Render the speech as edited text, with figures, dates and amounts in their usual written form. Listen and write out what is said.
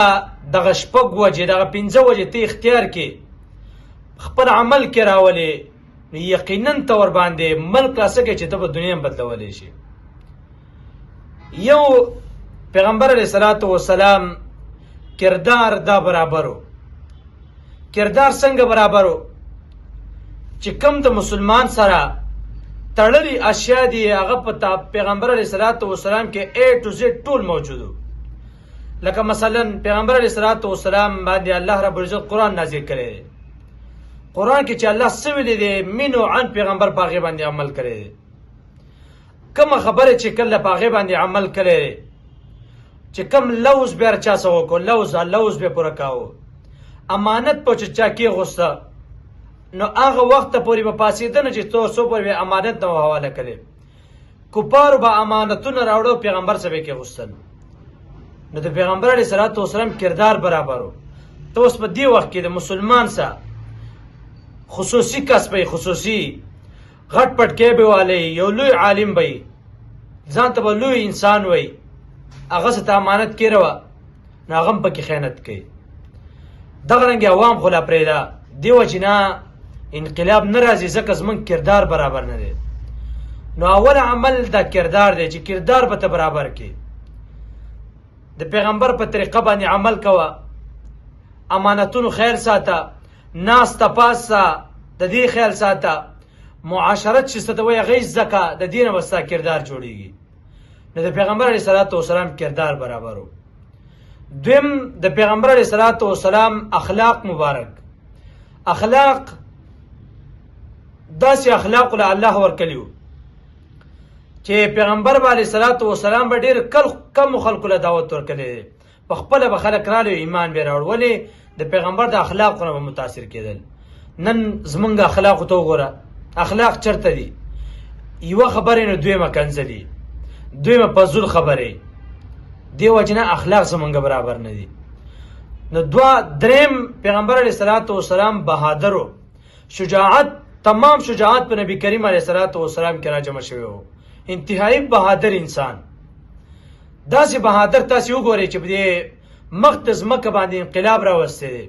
دغه شپږ وجې دغه پنځه وجې ته اختیار کې خپل عمل کې راولې نو یقینا ته ورباندې ملک راسه کې چې ته په دنیا بدلولی شي. یو پیغمبر علیه الصلاة والسلام کردار دا برابرو. کردار څنګه برابرو چې کم د مسلمان سره تړلي اشیاء دي هغه په پیغمبر علیه الصلاة والسلام کې A to Z ټول موجودو. لکه مثلا پیغمبر علیه الصلاة والسلام باندې الله رب العزت قرآن نازل کړی دی. قرآن کې چې الله څه ویلي دی منو عن پیغمبر په هغې باندې عمل کړی دی. کومه خبره چې کله په هغې باندې عمل کړی دی چې کوم لوز به هر چا څه وکړو لوز به پوره کاوه. امانت په چې چا کېغوسته نو هغه وخته پورې به پاسېده نه چې څو پورې به امانت نه حواله کړی. کفارو به امانتونه راوړو پیغمبر څه به کېغوستل. نو د پیغمبر علیه الصلاة والسلام کردار برابرو. ته اوس په دې وخت کې د مسلمان سره خصوصي کس به خصوصي غټ پټکی به والی یو لوی عالم به ځان ته به لوی انسان وی هغه څه ته امانت کېره وه نو هغه هم پکې خیانت کوي. دغه رنګې عوام خو لا پرېږده. دې وجې نه انقلاب نه راځي ځکه زموږ کردار برابر نه دی. نو اول عمل دا کردار دی چې کردار به ته برابر کړي. د پیغمبر په طریقه باندې عمل کوه. امانتونو خیال ساته. ناسته پاسه د دې خیال ساته. معاشرت چې څه ته وایي هغه زده که د دې نه به ستا کردار جوړېږي. نو د پیغمبر علیه الصلاة والسلام کردار برابرو. دویم د پیغمبر علیه الصلاة والسلام اخلاق مبارک. اخلاق داسې اخلاق له الله ورکړي وو چې پیغمبر علیه الصلاة والسلام به ډېر کم خلکو له دعوت ورکړی دی. په خپله به خلک رالی ایمان به یې راوړ. ولې د پیغمبر د اخلاقو نه به متاثر کېدل. نن زمونږ اخلاقو ته وګوره اخلاق چرته دي. یوه خبرې نو دویمه کنځلي دویمه فضول خبرې. دې وجې نه اخلاق زمونږ برابر نه دي. نو دریم پیغمبر علیه الصلاة والسلام بهادرو. شجاعت تمام شجاعت په نبی کریم علیه الصلاة والسلام کې راجمع شوی و. انتهایی بهادر انسان. داسې بهادر تاسې وګورئ چې په دې مخ د ځمکه باندې انقلاب راوستی دی.